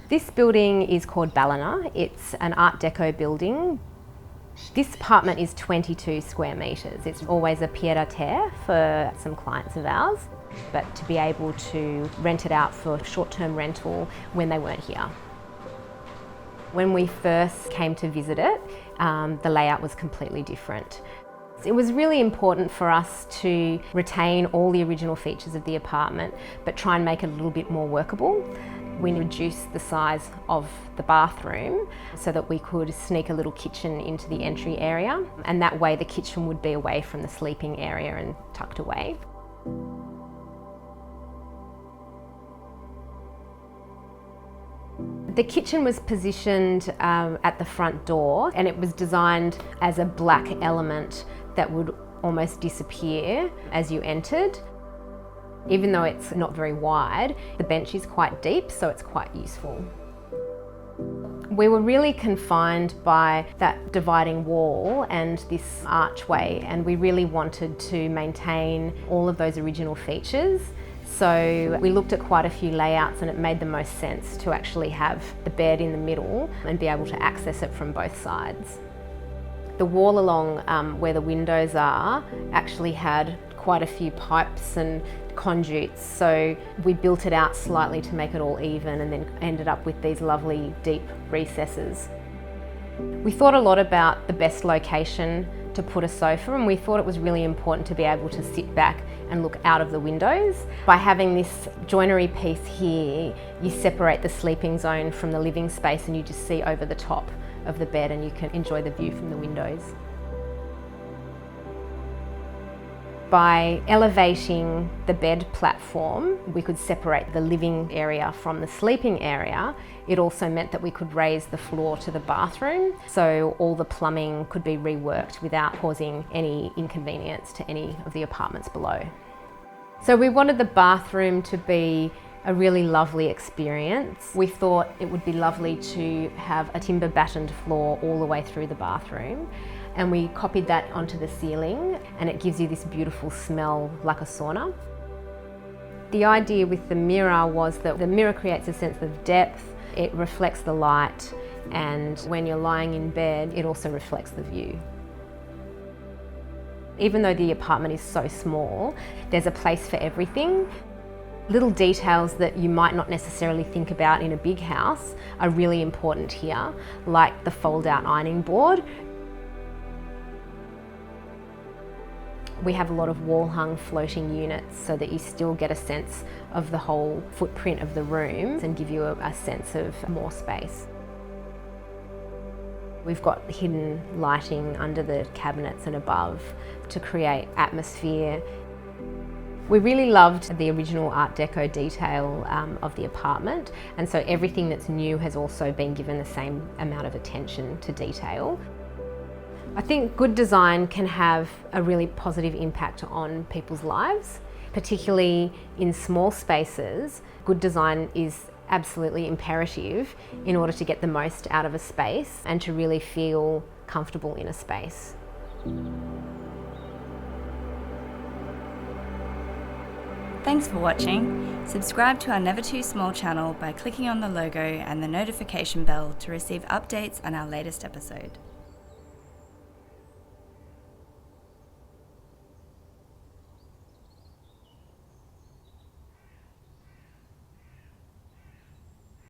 This building is called Barnard. It's an Art Deco building. This apartment is 22 square metres. It's always a pied-à-terre for some clients of ours, but to be able to rent it out for short-term rental when they weren't here. When we first came to visit it, the layout was completely different. It was really important for us to retain all the original features of the apartment, but try and make it a little bit more workable. We reduced the size of the bathroom so that we could sneak a little kitchen into the entry area, and that way the kitchen would be away from the sleeping area and tucked away. The kitchen was positioned at the front door, and it was designed as a black element that would almost disappear as you entered. Even though it's not very wide, the bench is quite deep, so it's quite useful. We were really confined by that dividing wall and this archway, and we really wanted to maintain all of those original features. So we looked at quite a few layouts, and it made the most sense to actually have the bed in the middle and be able to access it from both sides. The wall along where the windows are actually had quite a few pipes and conduits, so we built it out slightly to make it all even, and then ended up with these lovely deep recesses. We thought a lot about the best location to put a sofa, and we thought it was really important to be able to sit back and look out of the windows. By having this joinery piece here, you separate the sleeping zone from the living space, and you just see over the top of the bed, and you can enjoy the view from the windows. By elevating the bed platform, we could separate the living area from the sleeping area. It also meant that we could raise the floor to the bathroom, so all the plumbing could be reworked without causing any inconvenience to any of the apartments below. So we wanted the bathroom to be a really lovely experience. We thought it would be lovely to have a timber battened floor all the way through the bathroom, and we copied that onto the ceiling, and it gives you this beautiful smell like a sauna. The idea with the mirror was that the mirror creates a sense of depth, it reflects the light, and when you're lying in bed, it also reflects the view. Even though the apartment is so small, there's a place for everything. Little details that you might not necessarily think about in a big house are really important here, like the fold-out ironing board. We have a lot of wall-hung floating units so that you still get a sense of the whole footprint of the room and give you a sense of more space. We've got hidden lighting under the cabinets and above to create atmosphere. We really loved the original Art Deco detail of the apartment, and so everything that's new has also been given the same amount of attention to detail. I think good design can have a really positive impact on people's lives, particularly in small spaces. Good design is absolutely imperative in order to get the most out of a space and to really feel comfortable in a space. Thanks for watching. Subscribe to our Never Too Small channel by clicking on the logo and the notification bell to receive updates on our latest episode.